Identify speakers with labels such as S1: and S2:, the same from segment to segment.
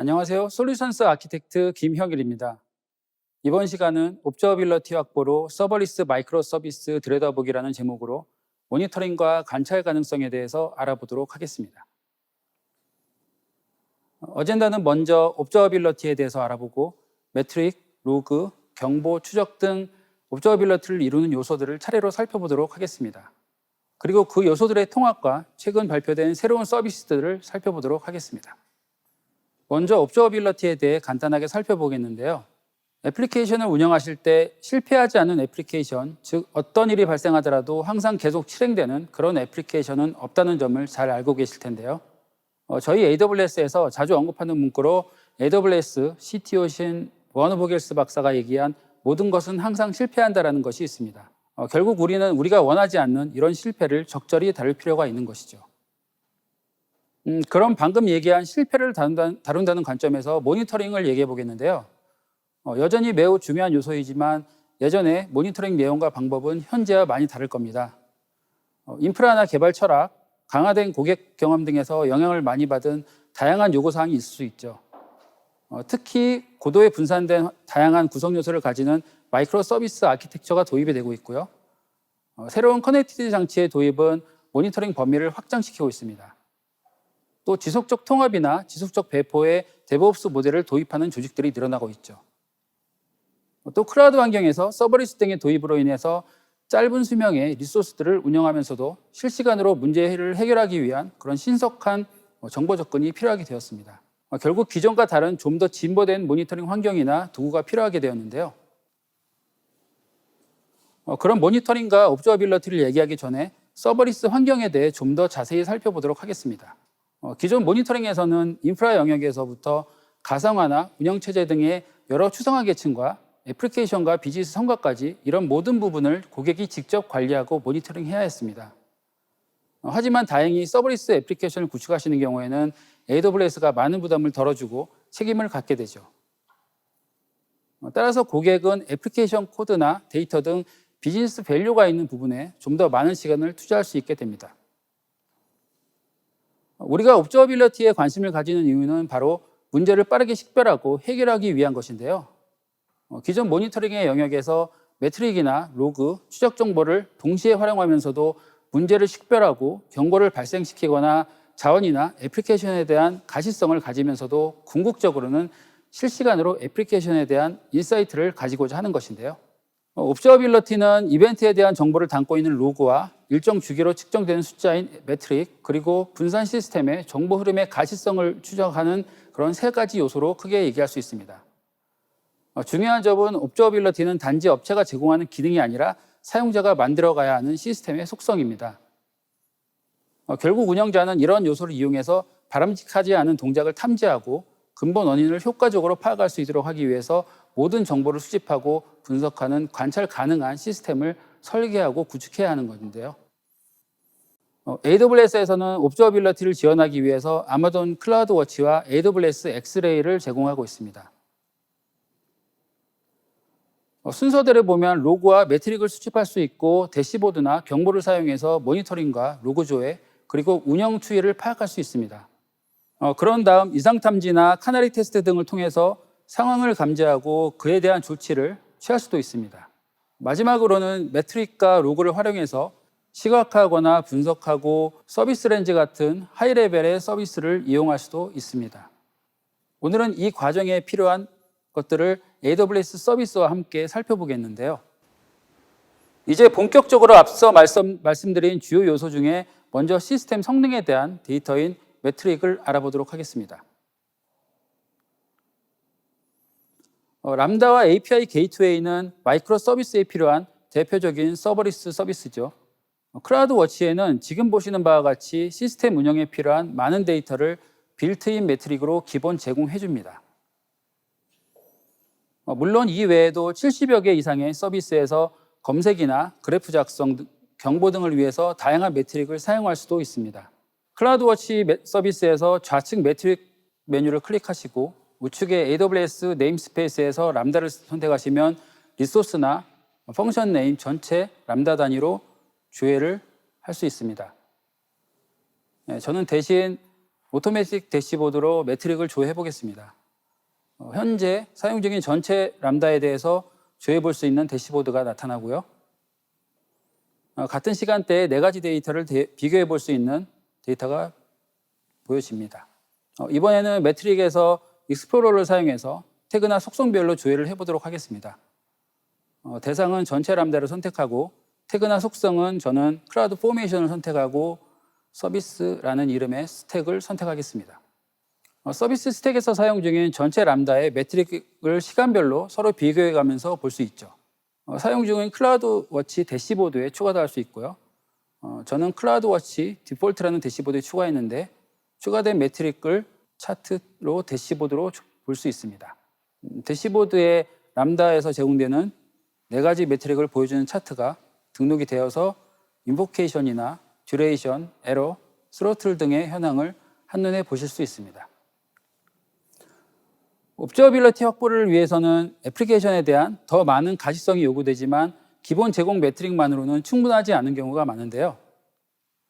S1: 안녕하세요. 솔루션스 아키텍트 김형일입니다. 이번 시간은 옵저비러티 확보로 서버리스 마이크로 서비스 들여다보기라는 제목으로 모니터링과 관찰 가능성에 대해서 알아보도록 하겠습니다. 어젠다는 먼저 옵저비러티에 대해서 알아보고 매트릭, 로그, 경보, 추적 등 옵저비러티를 이루는 요소들을 차례로 살펴보도록 하겠습니다. 그리고 그 요소들의 통합과 최근 발표된 새로운 서비스들을 살펴보도록 하겠습니다. 먼저 옵저비러티에 대해 간단하게 살펴보겠는데요. 애플리케이션을 운영하실 때 실패하지 않는 애플리케이션, 즉 어떤 일이 발생하더라도 항상 계속 실행되는 그런 애플리케이션은 없다는 점을 잘 알고 계실 텐데요. 저희 AWS에서 자주 언급하는 문구로 AWS CTO신 워너보겔스 박사가 얘기한 모든 것은 항상 실패한다라는 것이 있습니다. 결국 우리는 우리가 원하지 않는 이런 실패를 적절히 다룰 필요가 있는 것이죠. 그럼 방금 얘기한 실패를 다룬다는 관점에서 모니터링을 얘기해 보겠는데요. 여전히 매우 중요한 요소이지만 예전에 모니터링 내용과 방법은 현재와 많이 다를 겁니다. 인프라나 개발 철학, 강화된 고객 경험 등에서 영향을 많이 받은 다양한 요구사항이 있을 수 있죠. 특히 고도에 분산된 다양한 구성 요소를 가지는 마이크로 서비스 아키텍처가 도입이 되고 있고요. 새로운 커넥티드 장치의 도입은 모니터링 범위를 확장시키고 있습니다. 또 지속적 통합이나 지속적 배포에 데브옵스 모델을 도입하는 조직들이 늘어나고 있죠. 또 클라우드 환경에서 서버리스 등의 도입으로 인해서 짧은 수명의 리소스들을 운영하면서도 실시간으로 문제를 해결하기 위한 그런 신속한 정보 접근이 필요하게 되었습니다. 결국 기존과 다른 좀 더 진보된 모니터링 환경이나 도구가 필요하게 되었는데요. 그런 모니터링과 옵저비러티를 얘기하기 전에 서버리스 환경에 대해 좀 더 자세히 살펴보도록 하겠습니다. 기존 모니터링에서는 인프라 영역에서부터 가상화나 운영체제 등의 여러 추상화 계층과 애플리케이션과 비즈니스 성과까지 이런 모든 부분을 고객이 직접 관리하고 모니터링해야 했습니다. 하지만 다행히 서버리스 애플리케이션을 구축하시는 경우에는 AWS가 많은 부담을 덜어주고 책임을 갖게 되죠. 따라서 고객은 애플리케이션 코드나 데이터 등 비즈니스 밸류가 있는 부분에 좀 더 많은 시간을 투자할 수 있게 됩니다. 우리가 옵저비러티에 관심을 가지는 이유는 바로 문제를 빠르게 식별하고 해결하기 위한 것인데요. 기존 모니터링의 영역에서 매트릭이나 로그, 추적 정보를 동시에 활용하면서도 문제를 식별하고 경고를 발생시키거나 자원이나 애플리케이션에 대한 가시성을 가지면서도 궁극적으로는 실시간으로 애플리케이션에 대한 인사이트를 가지고자 하는 것인데요. 옵저비러티는 이벤트에 대한 정보를 담고 있는 로그와 일정 주기로 측정되는 숫자인 매트릭, 그리고 분산 시스템의 정보 흐름의 가시성을 추적하는 그런 세 가지 요소로 크게 얘기할 수 있습니다. 중요한 점은 옵저비러티는 단지 업체가 제공하는 기능이 아니라 사용자가 만들어가야 하는 시스템의 속성입니다. 결국 운영자는 이런 요소를 이용해서 바람직하지 않은 동작을 탐지하고 근본 원인을 효과적으로 파악할 수 있도록 하기 위해서 모든 정보를 수집하고 분석하는 관찰 가능한 시스템을 설계하고 구축해야 하는 것인데요. AWS에서는 옵저비러티를 지원하기 위해서 아마존 클라우드워치와 AWS 엑스레이를 제공하고 있습니다. 순서대로 보면 로그와 매트릭을 수집할 수 있고 대시보드나 경보를 사용해서 모니터링과 로그 조회, 그리고 운영 추이를 파악할 수 있습니다. 그런 다음 이상 탐지나 카나리 테스트 등을 통해서 상황을 감지하고 그에 대한 조치를 취할 수도 있습니다. 마지막으로는 매트릭과 로그를 활용해서 시각화하거나 분석하고 서비스 렌즈 같은 하이 레벨의 서비스를 이용할 수도 있습니다. 오늘은 이 과정에 필요한 것들을 AWS 서비스와 함께 살펴보겠는데요. 이제 본격적으로 앞서 말씀드린 주요 요소 중에 먼저 시스템 성능에 대한 데이터인 매트릭을 알아보도록 하겠습니다. 람다와 API 게이트웨이는 마이크로 서비스에 필요한 대표적인 서버리스 서비스죠. 클라우드워치에는 지금 보시는 바와 같이 시스템 운영에 필요한 많은 데이터를 빌트인 매트릭으로 기본 제공해 줍니다. 물론 이 외에도 70여 개 이상의 서비스에서 검색이나 그래프 작성, 경보 등을 위해서 다양한 매트릭을 사용할 수도 있습니다. 클라우드워치 서비스에서 좌측 매트릭 메뉴를 클릭하시고 우측의 AWS 네임스페이스에서 람다를 선택하시면 리소스나 펑션 네임 전체 람다 단위로 조회를 할 수 있습니다. 저는 대신 오토매틱 대시보드로 매트릭을 조회해 보겠습니다. 현재 사용 중인 전체 람다에 대해서 조회해 볼 수 있는 대시보드가 나타나고요. 같은 시간대에 4가지 데이터를 비교해 볼 수 있는 데이터가 보여집니다. 이번에는 매트릭에서 익스플로러를 사용해서 태그나 속성별로 조회를 해보도록 하겠습니다. 대상은 전체 람다를 선택하고 태그나 속성은 저는 클라우드 포메이션을 선택하고 서비스라는 이름의 스택을 선택하겠습니다. 서비스 스택에서 사용 중인 전체 람다의 매트릭을 시간별로 서로 비교해 가면서 볼 수 있죠. 사용 중인 클라우드 워치 대시보드에 추가도 할 수 있고요. 저는 클라우드 워치 디폴트라는 대시보드에 추가했는데 추가된 매트릭을 차트로 대시보드로 볼 수 있습니다. 대시보드의 람다에서 제공되는 4가지 매트릭을 보여주는 차트가 등록이 되어서 인보케이션이나 듀레이션, 에러, 스로틀 등의 현황을 한눈에 보실 수 있습니다. 옵저비러티 확보를 위해서는 애플리케이션에 대한 더 많은 가시성이 요구되지만 기본 제공 매트릭만으로는 충분하지 않은 경우가 많은데요.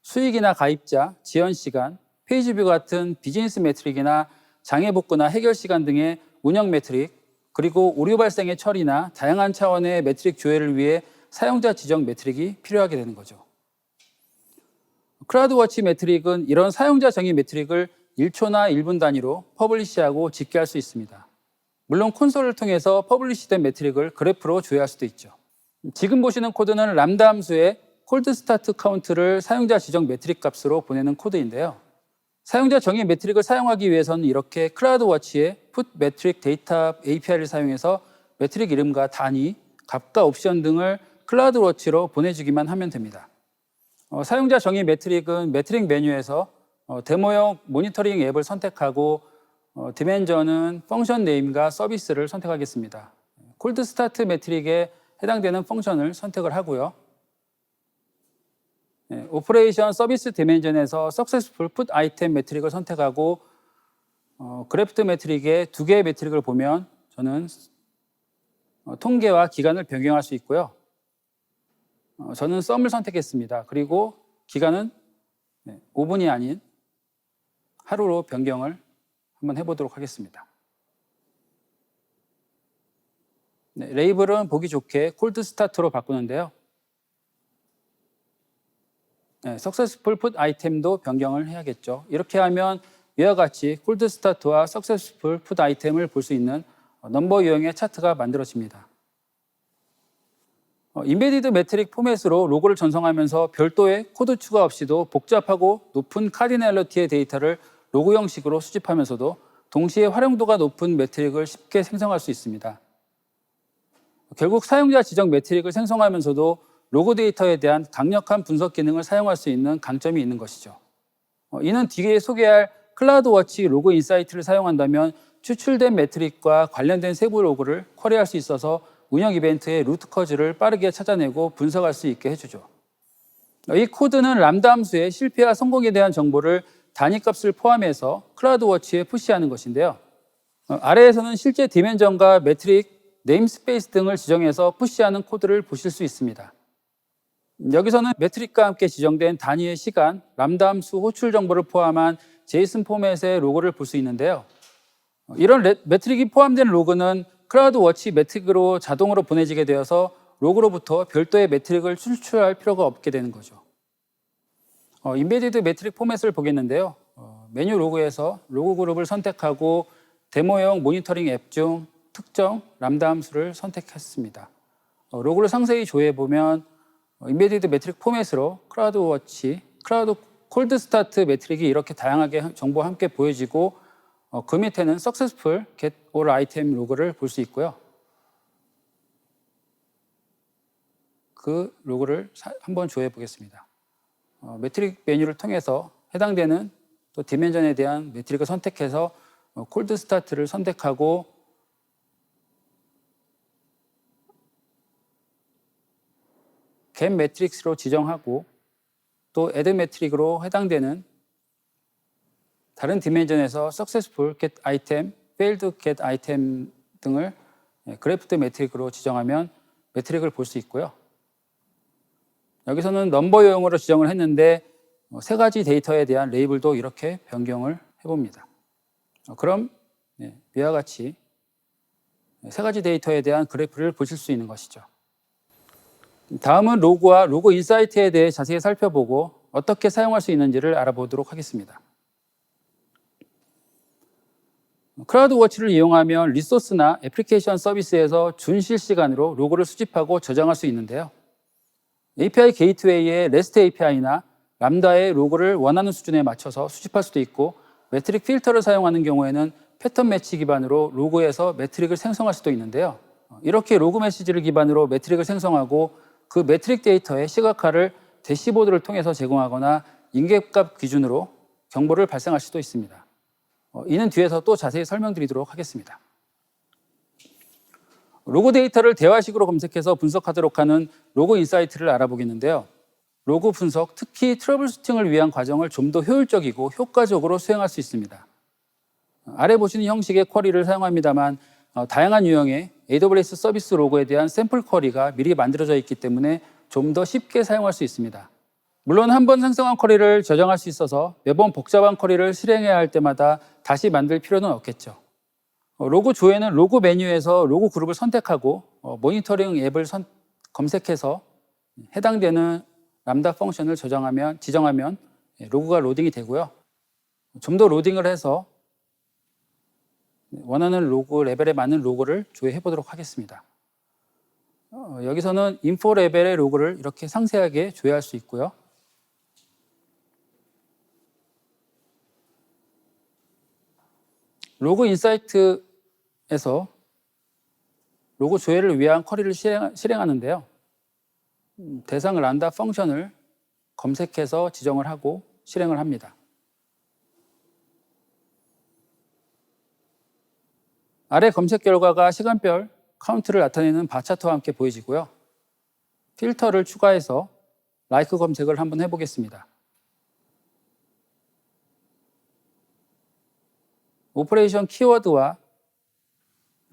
S1: 수익이나 가입자, 지연 시간, 페이지뷰 같은 비즈니스 매트릭이나 장애 복구나 해결 시간 등의 운영 매트릭, 그리고 오류 발생의 처리나 다양한 차원의 매트릭 조회를 위해 사용자 지정 매트릭이 필요하게 되는 거죠. 클라우드워치 매트릭은 이런 사용자 정의 매트릭을 1초나 1분 단위로 퍼블리시하고 집계할 수 있습니다. 물론 콘솔을 통해서 퍼블리시된 매트릭을 그래프로 조회할 수도 있죠. 지금 보시는 코드는 람다 함수의 콜드 스타트 카운트를 사용자 지정 매트릭 값으로 보내는 코드인데요. 사용자 정의 매트릭을 사용하기 위해서는 이렇게 클라우드워치의 put metric data API를 사용해서 매트릭 이름과 단위, 값과 옵션 등을 클라우드워치로 보내주기만 하면 됩니다. 사용자 정의 매트릭은 매트릭 메뉴에서 데모용 모니터링 앱을 선택하고 디멘전은 펑션 네임과 서비스를 선택하겠습니다. 콜드 스타트 매트릭에 해당되는 펑션을 선택을 하고요. 오퍼레이션 서비스 디멘전에서 석세스풀 풋 아이템 매트릭을 선택하고 그래프트 매트릭의 2개의 매트릭을 보면 저는 통계와 기간을 변경할 수 있고요. 저는 썸을 선택했습니다. 그리고 기간은 5분이 아닌 하루로 변경을 한번 해보도록 하겠습니다. 레이블은 보기 좋게 콜드 스타트로 바꾸는데요. 석세스풀 풋 아이템도 변경을 해야겠죠. 이렇게 하면 이와 같이 콜드 스타트와 석세스풀 풋 아이템을 볼 수 있는 넘버 유형의 차트가 만들어집니다. 인베디드 매트릭 포맷으로 로고를 전송하면서 별도의 코드 추가 없이도 복잡하고 높은 카디널리티의 데이터를 로고 형식으로 수집하면서도 동시에 활용도가 높은 매트릭을 쉽게 생성할 수 있습니다. 결국 사용자 지정 매트릭을 생성하면서도 로고 데이터에 대한 강력한 분석 기능을 사용할 수 있는 강점이 있는 것이죠. 이는 뒤에 소개할 클라우드워치 로고 인사이트를 사용한다면 추출된 매트릭과 관련된 세부 로고를 쿼리할 수 있어서 운영 이벤트의 루트 커즈를 빠르게 찾아내고 분석할 수 있게 해주죠. 이 코드는 람다 함수의 실패와 성공에 대한 정보를 단위값을 포함해서 클라우드워치에 푸시하는 것인데요. 아래에서는 실제 디멘전과 매트릭, 네임스페이스 등을 지정해서 푸시하는 코드를 보실 수 있습니다. 여기서는 매트릭과 함께 지정된 단위의 시간, 람다 함수 호출 정보를 포함한 제이슨 포맷의 로고를 볼 수 있는데요. 이런 매트릭이 포함된 로그는 클라우드워치 매트릭으로 자동으로 보내지게 되어서 로그로부터 별도의 매트릭을 추출할 필요가 없게 되는 거죠. 인베디드 매트릭 포맷을 보겠는데요. 메뉴 로그에서 로그 그룹을 선택하고 데모용 모니터링 앱 중 특정 람다 함수를 선택했습니다. 로그를 상세히 조회해 보면 인베디드 매트릭 포맷으로 클라우드워치, 클라우드 콜드 스타트 매트릭이 이렇게 다양하게 정보와 함께 보여지고 그 밑에는 successful get all item 로그를 볼 수 있고요. 그 로그를 한번 조회해 보겠습니다. 매트릭 메뉴를 통해서 해당되는 또 디멘전에 대한 매트릭을 선택해서 콜드 스타트를 선택하고 get 매트릭스로 지정하고 또 add 매트릭으로 해당되는 다른 디멘전에서 successful get item, failed get item 등을 그래프트 매트릭으로 지정하면 매트릭을 볼 수 있고요. 여기서는 넘버 유형으로 지정을 했는데 3가지 데이터에 대한 레이블도 이렇게 변경을 해봅니다. 그럼 위와 같이 세 가지 데이터에 대한 그래프를 보실 수 있는 것이죠. 다음은 로그와 로그 인사이트에 대해 자세히 살펴보고 어떻게 사용할 수 있는지를 알아보도록 하겠습니다. 클라우드워치를 이용하면 리소스나 애플리케이션 서비스에서 준실시간으로 로그를 수집하고 저장할 수 있는데요. API 게이트웨이의 REST API나 람다의 로그를 원하는 수준에 맞춰서 수집할 수도 있고, 매트릭 필터를 사용하는 경우에는 패턴 매치 기반으로 로그에서 매트릭을 생성할 수도 있는데요. 이렇게 로그 메시지를 기반으로 매트릭을 생성하고 그 매트릭 데이터의 시각화를 대시보드를 통해서 제공하거나 인계값 기준으로 경보를 발생할 수도 있습니다. 이는 뒤에서 또 자세히 설명드리도록 하겠습니다. 로그 데이터를 대화식으로 검색해서 분석하도록 하는 로그 인사이트를 알아보겠는데요. 로그 분석, 특히 트러블 슈팅을 위한 과정을 좀 더 효율적이고 효과적으로 수행할 수 있습니다. 아래 보시는 형식의 쿼리를 사용합니다만 다양한 유형의 AWS 서비스 로그에 대한 샘플 쿼리가 미리 만들어져 있기 때문에 좀 더 쉽게 사용할 수 있습니다. 물론 한 번 생성한 쿼리를 저장할 수 있어서 매번 복잡한 쿼리를 실행해야 할 때마다 다시 만들 필요는 없겠죠. 로그 조회는 로그 메뉴에서 로그 그룹을 선택하고 모니터링 앱을 검색해서 해당되는 람다 펑션을 지정하면 로그가 로딩이 되고요. 좀 더 로딩을 해서 원하는 로그 레벨에 맞는 로그를 조회해 보도록 하겠습니다. 여기서는 인포 레벨의 로그를 이렇게 상세하게 조회할 수 있고요. 로그 인사이트에서 로그 조회를 위한 쿼리를 실행하는데요. 대상 람다 펑션을 검색해서 지정을 하고 실행을 합니다. 아래 검색 결과가 시간별 카운트를 나타내는 바 차트와 함께 보여지고요. 필터를 추가해서 like 검색을 한번 해보겠습니다. 오퍼레이션 키워드를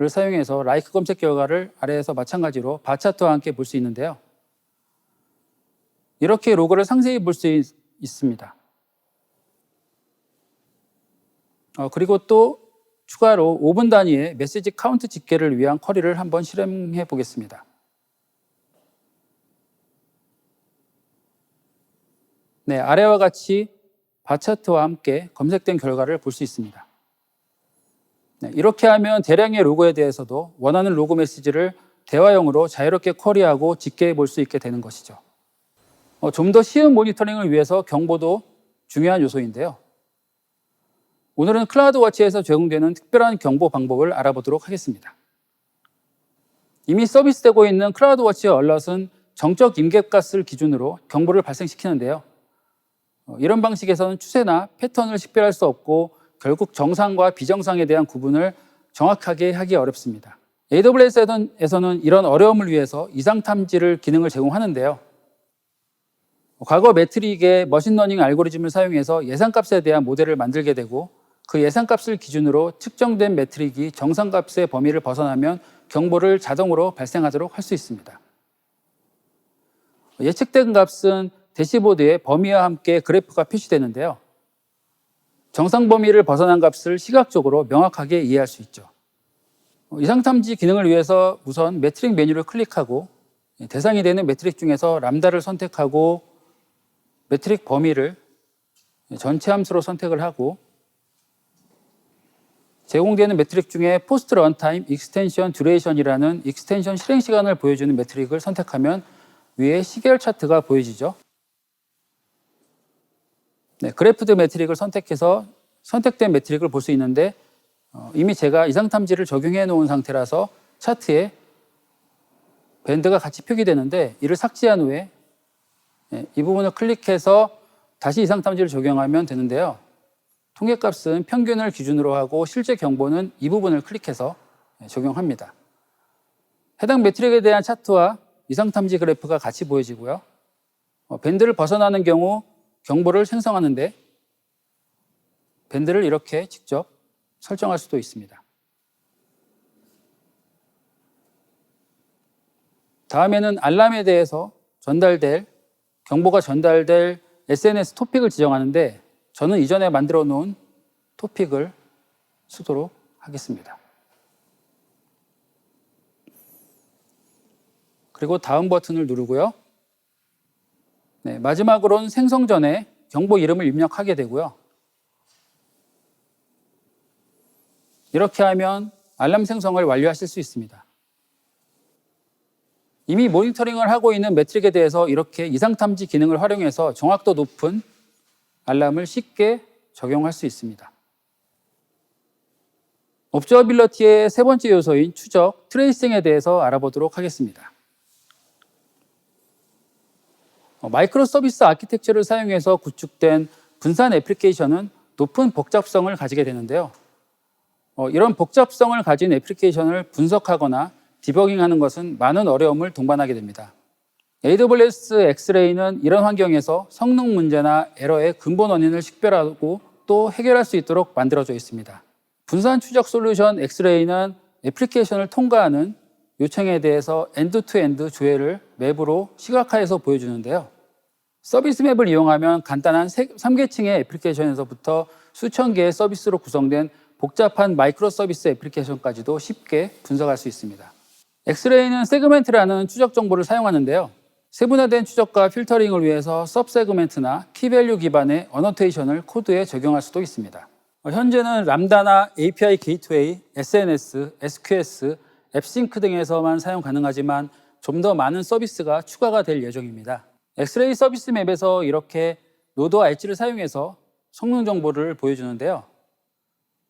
S1: 사용해서 like 검색 결과를 아래에서 마찬가지로 바 차트와 함께 볼 수 있는데요. 이렇게 로그를 상세히 볼 수 있습니다. 그리고 또 추가로 5분 단위의 메시지 카운트 집계를 위한 쿼리를 한번 실행해 보겠습니다. 네, 아래와 같이 바 차트와 함께 검색된 결과를 볼 수 있습니다. 네, 이렇게 하면 대량의 로그에 대해서도 원하는 로그 메시지를 대화형으로 자유롭게 쿼리하고 집계해 볼 수 있게 되는 것이죠. 좀 더 쉬운 모니터링을 위해서 경보도 중요한 요소인데요. 오늘은 클라우드워치에서 제공되는 특별한 경보 방법을 알아보도록 하겠습니다. 이미 서비스되고 있는 클라우드워치의 얼럿은 정적 임계값을 기준으로 경보를 발생시키는데요. 이런 방식에서는 추세나 패턴을 식별할 수 없고 결국 정상과 비정상에 대한 구분을 정확하게 하기 어렵습니다. AWS에서는 이런 어려움을 위해서 이상 탐지를 기능을 제공하는데요. 과거 매트릭의 머신러닝 알고리즘을 사용해서 예상값에 대한 모델을 만들게 되고 그 예상값을 기준으로 측정된 매트릭이 정상값의 범위를 벗어나면 경보를 자동으로 발생하도록 할 수 있습니다. 예측된 값은 대시보드에 범위와 함께 그래프가 표시되는데요. 정상 범위를 벗어난 값을 시각적으로 명확하게 이해할 수 있죠. 이상 탐지 기능을 위해서 우선 매트릭 메뉴를 클릭하고 대상이 되는 매트릭 중에서 람다를 선택하고 매트릭 범위를 전체 함수로 선택을 하고 제공되는 매트릭 중에 포스트 런타임 익스텐션 듀레이션이라는 익스텐션 실행 시간을 보여주는 매트릭을 선택하면 위에 시계열 차트가 보여지죠. 네, 그래프드 매트릭을 선택해서 선택된 매트릭을 볼 수 있는데 이미 제가 이상 탐지를 적용해 놓은 상태라서 차트에 밴드가 같이 표기되는데 이를 삭제한 후에 이 부분을 클릭해서 다시 이상 탐지를 적용하면 되는데요. 통계값은 평균을 기준으로 하고 실제 경보는 이 부분을 클릭해서 적용합니다. 해당 매트릭에 대한 차트와 이상 탐지 그래프가 같이 보여지고요. 밴드를 벗어나는 경우 경보를 생성하는데 밴드를 이렇게 직접 설정할 수도 있습니다. 다음에는 알람에 대해서 경보가 전달될 SNS 토픽을 지정하는데 저는 이전에 만들어 놓은 토픽을 쓰도록 하겠습니다. 그리고 다음 버튼을 누르고요. 네, 마지막으로는 생성 전에 경보 이름을 입력하게 되고요. 이렇게 하면 알람 생성을 완료하실 수 있습니다. 이미 모니터링을 하고 있는 매트릭에 대해서 이렇게 이상 탐지 기능을 활용해서 정확도 높은 알람을 쉽게 적용할 수 있습니다. 옵저비러티의 세 번째 요소인 추적, 트레이싱에 대해서 알아보도록 하겠습니다. 마이크로 서비스 아키텍처를 사용해서 구축된 분산 애플리케이션은 높은 복잡성을 가지게 되는데요. 이런 복잡성을 가진 애플리케이션을 분석하거나 디버깅하는 것은 많은 어려움을 동반하게 됩니다. AWS X-Ray는 이런 환경에서 성능 문제나 에러의 근본 원인을 식별하고 또 해결할 수 있도록 만들어져 있습니다. 분산 추적 솔루션 X-Ray는 애플리케이션을 통과하는 요청에 대해서 엔드-투-엔드 조회를 맵으로 시각화해서 보여주는데요. 서비스 맵을 이용하면 간단한 3계층의 애플리케이션에서부터 수천 개의 서비스로 구성된 복잡한 마이크로 서비스 애플리케이션까지도 쉽게 분석할 수 있습니다. 엑스레이는 세그멘트라는 추적 정보를 사용하는데요. 세분화된 추적과 필터링을 위해서 서브세그멘트나 키밸류 기반의 어노테이션을 코드에 적용할 수도 있습니다. 현재는 람다나 API 게이트웨이, SNS, SQS, 앱싱크 등에서만 사용 가능하지만 좀 더 많은 서비스가 추가가 될 예정입니다. 엑스레이 서비스 맵에서 이렇게 노드와 엣지를 사용해서 성능 정보를 보여주는데요.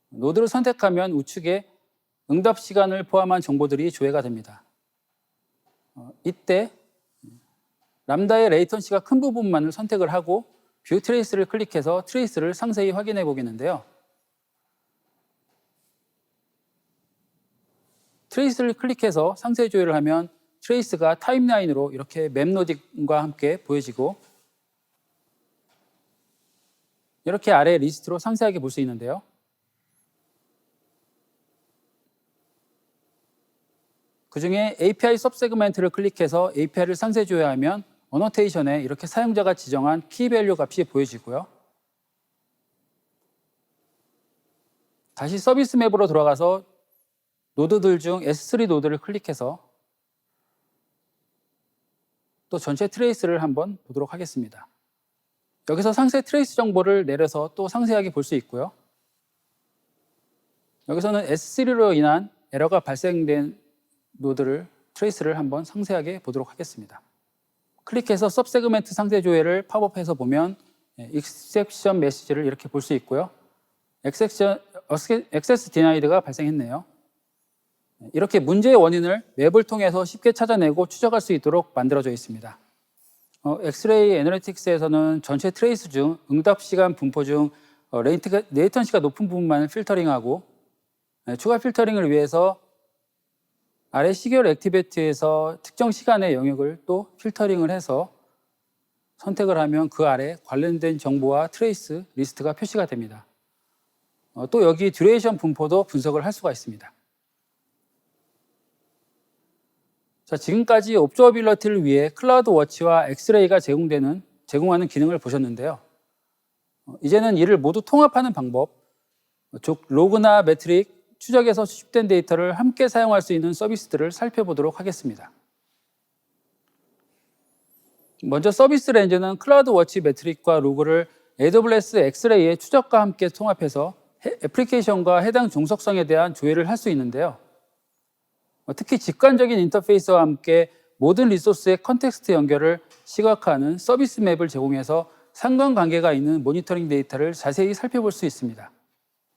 S1: 노드를 선택하면 우측에 응답 시간을 포함한 정보들이 조회가 됩니다. 이때 람다의 레이턴시가 큰 부분만을 선택을 하고 뷰 트레이스를 클릭해서 트레이스를 상세히 확인해 보겠는데요. 트레이스를 클릭해서 상세 조회를 하면 트레이스가 타임라인으로 이렇게 맵 로딩과 함께 보여지고 이렇게 아래 리스트로 상세하게 볼 수 있는데요. 그 중에 API सब세그멘트를 클릭해서 API를 상세 조회하면 어노테이션에 이렇게 사용자가 지정한 키밸류 값이 보여지고요. 다시 서비스 맵으로 돌아가서 노드들 중 S3 노드를 클릭해서 또 전체 트레이스를 한번 보도록 하겠습니다. 여기서 상세 트레이스 정보를 내려서 또 상세하게 볼 수 있고요. 여기서는 S3로 인한 에러가 발생된 노드를 트레이스를 한번 상세하게 보도록 하겠습니다. 클릭해서 सब세그멘트 상세 조회를 팝업해서 보면 exception 메시지를 이렇게 볼 수 있고요. 액세스 디나이드가 발생했네요. 이렇게 문제의 원인을 맵을 통해서 쉽게 찾아내고 추적할 수 있도록 만들어져 있습니다. 엑스레이 애널리틱스에서는 전체 트레이스 중 응답 시간 분포 중 레이턴시가 높은 부분만을 필터링하고 추가 필터링을 위해서 아래 시계열 액티베이트에서 특정 시간의 영역을 또 필터링을 해서 선택을 하면 그 아래 관련된 정보와 트레이스 리스트가 표시가 됩니다. 또 여기 듀레이션 분포도 분석을 할 수가 있습니다. 자, 지금까지 옵저비러티를 위해 클라우드 워치와 엑스레이가 제공하는 기능을 보셨는데요. 이제는 이를 모두 통합하는 방법, 즉 로그나 매트릭, 추적에서 수집된 데이터를 함께 사용할 수 있는 서비스들을 살펴보도록 하겠습니다. 먼저 서비스 렌즈는 클라우드 워치 매트릭과 로그를 AWS 엑스레이의 추적과 함께 통합해서 애플리케이션과 해당 종속성에 대한 조회를 할 수 있는데요. 특히 직관적인 인터페이스와 함께 모든 리소스의 컨텍스트 연결을 시각화하는 서비스 맵을 제공해서 상관관계가 있는 모니터링 데이터를 자세히 살펴볼 수 있습니다.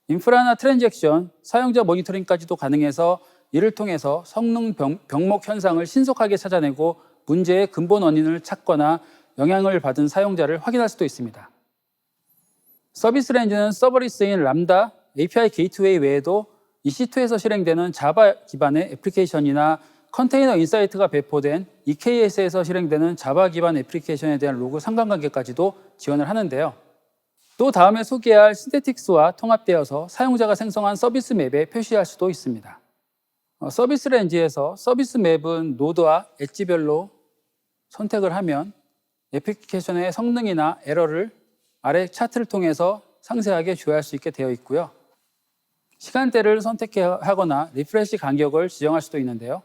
S1: 인프라나 트랜잭션, 사용자 모니터링까지도 가능해서 이를 통해서 성능 병목 현상을 신속하게 찾아내고 문제의 근본 원인을 찾거나 영향을 받은 사용자를 확인할 수도 있습니다. 서비스 렌즈는 서버리스인 람다, API 게이트웨이 외에도 EC2에서 실행되는 자바 기반의 애플리케이션이나 컨테이너 인사이트가 배포된 EKS에서 실행되는 자바 기반 애플리케이션에 대한 로그 상관관계까지도 지원을 하는데요. 또 다음에 소개할 신테틱스와 통합되어서 사용자가 생성한 서비스 맵에 표시할 수도 있습니다. 서비스 렌즈에서 서비스 맵은 노드와 엣지별로 선택을 하면 애플리케이션의 성능이나 에러를 아래 차트를 통해서 상세하게 조회할 수 있게 되어 있고요. 시간대를 선택하거나 리프레시 간격을 지정할 수도 있는데요.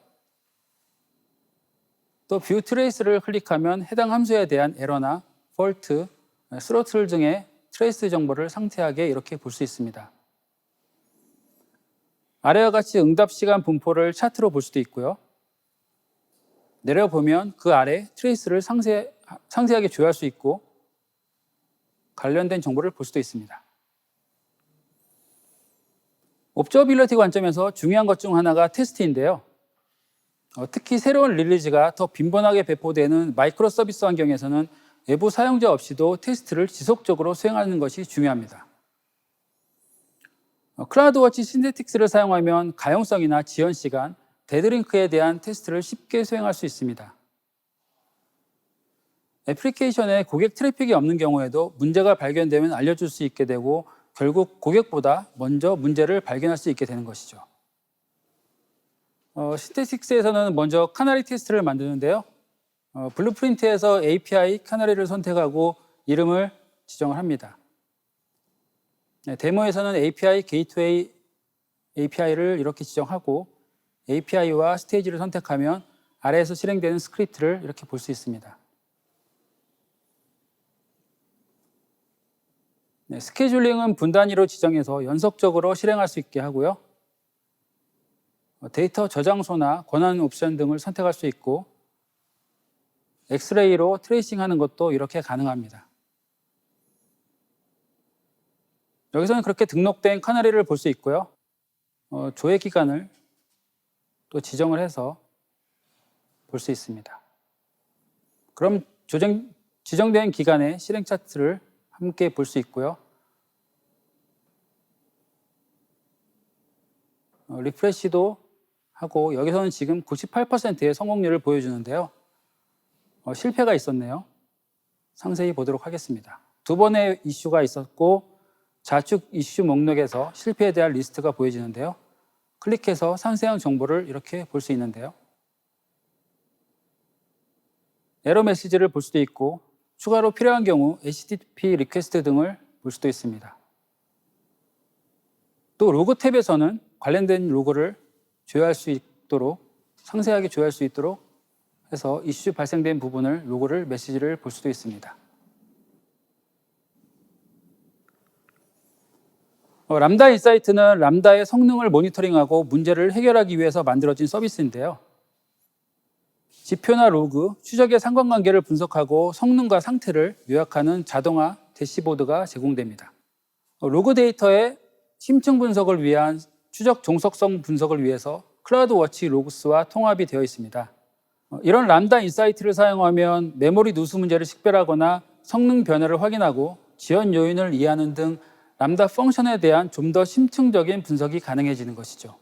S1: 또 뷰 트레이스를 클릭하면 해당 함수에 대한 에러나 폴트, 스로틀 등의 트레이스 정보를 상세하게 이렇게 볼 수 있습니다. 아래와 같이 응답 시간 분포를 차트로 볼 수도 있고요. 내려보면 그 아래 트레이스를 상세하게 조회할 수 있고 관련된 정보를 볼 수도 있습니다. 옵저비빌리티 관점에서 중요한 것 중 하나가 테스트인데요. 특히 새로운 릴리즈가 더 빈번하게 배포되는 마이크로 서비스 환경에서는 외부 사용자 없이도 테스트를 지속적으로 수행하는 것이 중요합니다. 클라우드워치 신데틱스를 사용하면 가용성이나 지연 시간, 데드링크에 대한 테스트를 쉽게 수행할 수 있습니다. 애플리케이션에 고객 트래픽이 없는 경우에도 문제가 발견되면 알려줄 수 있게 되고 결국 고객보다 먼저 문제를 발견할 수 있게 되는 것이죠. 신데틱스에서는 먼저 카나리 테스트를 만드는데요. 블루프린트에서 API 카나리를 선택하고 이름을 지정을 합니다. 데모에서는 API 게이트웨이 API를 이렇게 지정하고 API와 스테이지를 선택하면 아래에서 실행되는 스크립트를 이렇게 볼 수 있습니다. 스케줄링은 분단위로 지정해서 연속적으로 실행할 수 있게 하고요. 데이터 저장소나 권한 옵션 등을 선택할 수 있고 엑스레이로 트레이싱하는 것도 이렇게 가능합니다. 여기서는 그렇게 등록된 카나리를 볼 수 있고요. 조회 기간을 또 지정을 해서 볼 수 있습니다. 그럼 지정된 기간의 실행 차트를 함께 볼 수 있고요. 리프레시도 하고 여기서는 지금 98%의 성공률을 보여주는데요. 실패가 있었네요. 상세히 보도록 하겠습니다. 2번의 이슈가 있었고 좌측 이슈 목록에서 실패에 대한 리스트가 보여지는데요. 클릭해서 상세한 정보를 이렇게 볼 수 있는데요. 에러 메시지를 볼 수도 있고 추가로 필요한 경우 HTTP 리퀘스트 등을 볼 수도 있습니다. 또 로그 탭에서는 관련된 로그를 조회할 수 있도록 상세하게 조회할 수 있도록 해서 이슈 발생된 부분을 로그를 메시지를 볼 수도 있습니다. 람다 인사이트는 람다의 성능을 모니터링하고 문제를 해결하기 위해서 만들어진 서비스인데요. 지표나 로그, 추적의 상관관계를 분석하고 성능과 상태를 요약하는 자동화 대시보드가 제공됩니다. 로그 데이터의 심층 분석을 위한 추적 종속성 분석을 위해서 클라우드워치 로그스와 통합이 되어 있습니다. 이런 람다 인사이트를 사용하면 메모리 누수 문제를 식별하거나 성능 변화를 확인하고 지연 요인을 이해하는 등 람다 펑션에 대한 좀 더 심층적인 분석이 가능해지는 것이죠.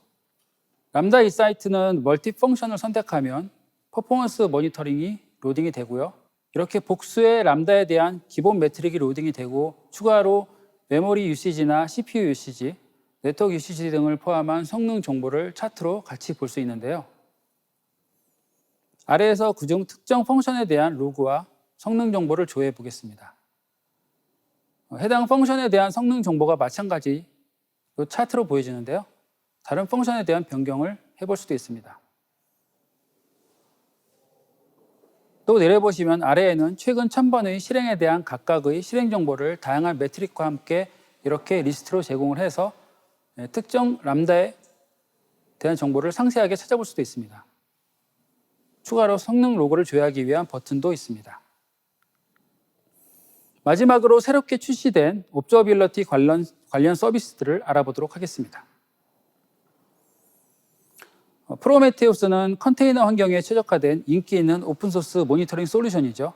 S1: 람다 인사이트는 멀티 펑션을 선택하면 퍼포먼스 모니터링이 로딩이 되고요. 이렇게 복수의 람다에 대한 기본 매트릭이 로딩이 되고 추가로 메모리 유시지나 CPU 유시지, 네트워크 유시지 등을 포함한 성능 정보를 차트로 같이 볼 수 있는데요. 아래에서 그중 특정 펑션에 대한 로그와 성능 정보를 조회해 보겠습니다. 해당 펑션에 대한 성능 정보가 마찬가지 이 차트로 보여지는데요. 다른 펑션에 대한 변경을 해볼 수도 있습니다. 또 내려보시면 아래에는 최근 1000번의 실행에 대한 각각의 실행 정보를 다양한 매트릭과 함께 이렇게 리스트로 제공을 해서 특정 람다에 대한 정보를 상세하게 찾아볼 수도 있습니다. 추가로 성능 로그를 조회하기 위한 버튼도 있습니다. 마지막으로 새롭게 출시된 옵저비빌리티 관련 서비스들을 알아보도록 하겠습니다. 프로메테우스는 컨테이너 환경에 최적화된 인기 있는 오픈소스 모니터링 솔루션이죠.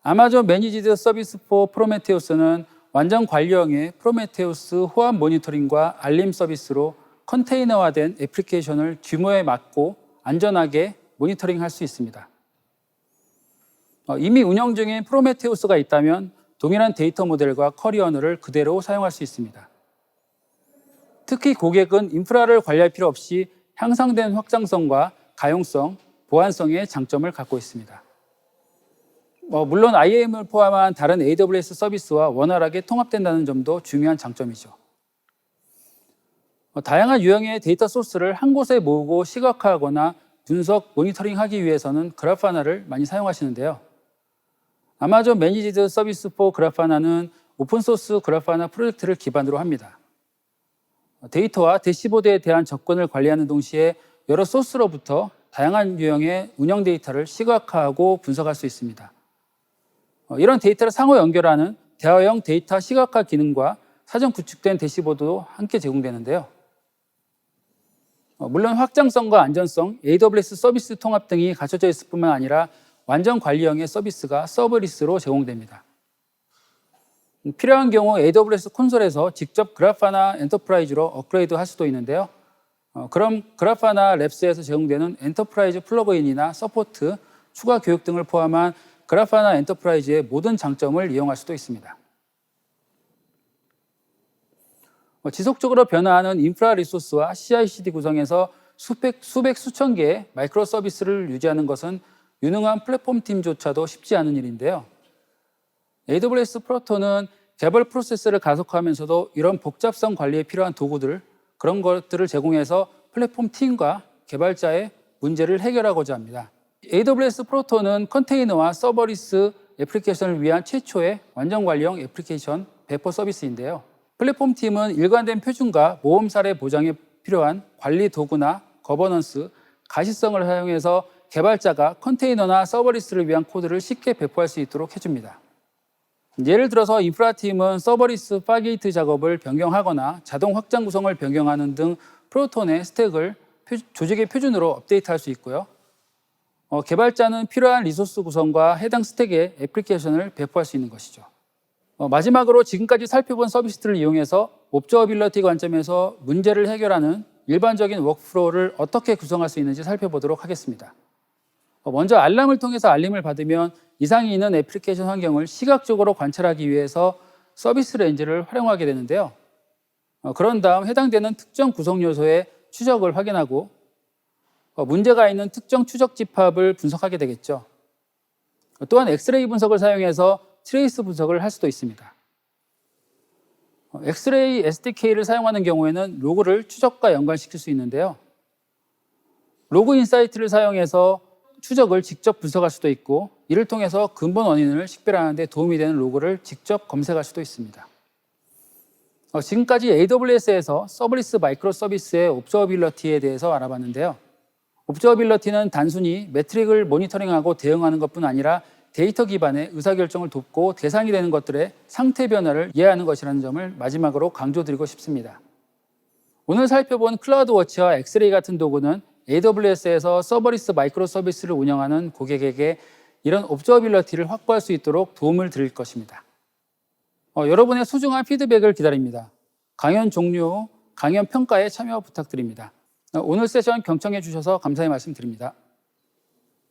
S1: 아마존 매니지드 서비스 포 프로메테우스는 완전 관리형의 프로메테우스 호환 모니터링과 알림 서비스로 컨테이너화된 애플리케이션을 규모에 맞고 안전하게 모니터링할 수 있습니다. 이미 운영 중인 프로메테우스가 있다면 동일한 데이터 모델과 쿼리 언어를 그대로 사용할 수 있습니다. 특히 고객은 인프라를 관리할 필요 없이 향상된 확장성과 가용성, 보안성의 장점을 갖고 있습니다. 물론 IAM을 포함한 다른 AWS 서비스와 원활하게 통합된다는 점도 중요한 장점이죠. 다양한 유형의 데이터 소스를 한 곳에 모으고 시각화하거나 분석, 모니터링하기 위해서는 그래파나를 많이 사용하시는데요. 아마존 매니지드 서비스 포 그래파나는 오픈소스 그래파나 프로젝트를 기반으로 합니다. 데이터와 대시보드에 대한 접근을 관리하는 동시에 여러 소스로부터 다양한 유형의 운영 데이터를 시각화하고 분석할 수 있습니다. 이런 데이터를 상호 연결하는 대화형 데이터 시각화 기능과 사전 구축된 대시보드도 함께 제공되는데요. 물론 확장성과 안전성, AWS 서비스 통합 등이 갖춰져 있을 뿐만 아니라 완전 관리형의 서비스가 서버리스로 제공됩니다. 필요한 경우 AWS 콘솔에서 직접 그래파나 엔터프라이즈로 업그레이드 할 수도 있는데요. 그럼 그래파나 랩스에서 제공되는 엔터프라이즈 플러그인이나 서포트, 추가 교육 등을 포함한 그래파나 엔터프라이즈의 모든 장점을 이용할 수도 있습니다. 지속적으로 변화하는 인프라 리소스와 CI/CD 구성에서 수백 수천 개의 마이크로 서비스를 유지하는 것은 유능한 플랫폼 팀조차도 쉽지 않은 일인데요. AWS 프로토는 개발 프로세스를 가속화하면서도 이런 복잡성 관리에 필요한 도구들, 그런 것들을 제공해서 플랫폼 팀과 개발자의 문제를 해결하고자 합니다. AWS 프로토는 컨테이너와 서버리스 애플리케이션을 위한 최초의 완전 관리형 애플리케이션 배포 서비스인데요. 플랫폼 팀은 일관된 표준과 모험 사례 보장에 필요한 관리 도구나 거버넌스, 가시성을 사용해서 개발자가 컨테이너나 서버리스를 위한 코드를 쉽게 배포할 수 있도록 해줍니다. 예를 들어서 인프라 팀은 서버리스 파게이트 작업을 변경하거나 자동 확장 구성을 변경하는 등 프로토 내 스택을 조직의 표준으로 업데이트할 수 있고요. 개발자는 필요한 리소스 구성과 해당 스택의 애플리케이션을 배포할 수 있는 것이죠. 마지막으로 지금까지 살펴본 서비스들을 이용해서 옵저어빌러티 관점에서 문제를 해결하는 일반적인 워크플로우를 어떻게 구성할 수 있는지 살펴보도록 하겠습니다. 먼저 알람을 통해서 알림을 받으면 이상이 있는 애플리케이션 환경을 시각적으로 관찰하기 위해서 서비스 렌즈를 활용하게 되는데요. 그런 다음 해당되는 특정 구성 요소의 추적을 확인하고 문제가 있는 특정 추적 집합을 분석하게 되겠죠. 또한 엑스레이 분석을 사용해서 트레이스 분석을 할 수도 있습니다. 엑스레이 SDK를 사용하는 경우에는 로그를 추적과 연관시킬 수 있는데요. 로그 인사이트를 사용해서 추적을 직접 분석할 수도 있고 이를 통해서 근본 원인을 식별하는 데 도움이 되는 로그를 직접 검색할 수도 있습니다. 지금까지 AWS에서 서브리스 마이크로 서비스의 옵저어빌러티에 대해서 알아봤는데요. 옵저어빌러티는 단순히 매트릭을 모니터링하고 대응하는 것뿐 아니라 데이터 기반의 의사결정을 돕고 대상이 되는 것들의 상태 변화를 이해하는 것이라는 점을 마지막으로 강조드리고 싶습니다. 오늘 살펴본 클라우드워치와 엑스레이 같은 도구는 AWS에서 서버리스 마이크로 서비스를 운영하는 고객에게 이런 옵저어빌러티를 확보할 수 있도록 도움을 드릴 것입니다. 여러분의 소중한 피드백을 기다립니다. 강연 종료 후 강연 평가에 참여 부탁드립니다. 오늘 세션 경청해 주셔서 감사의 말씀 드립니다.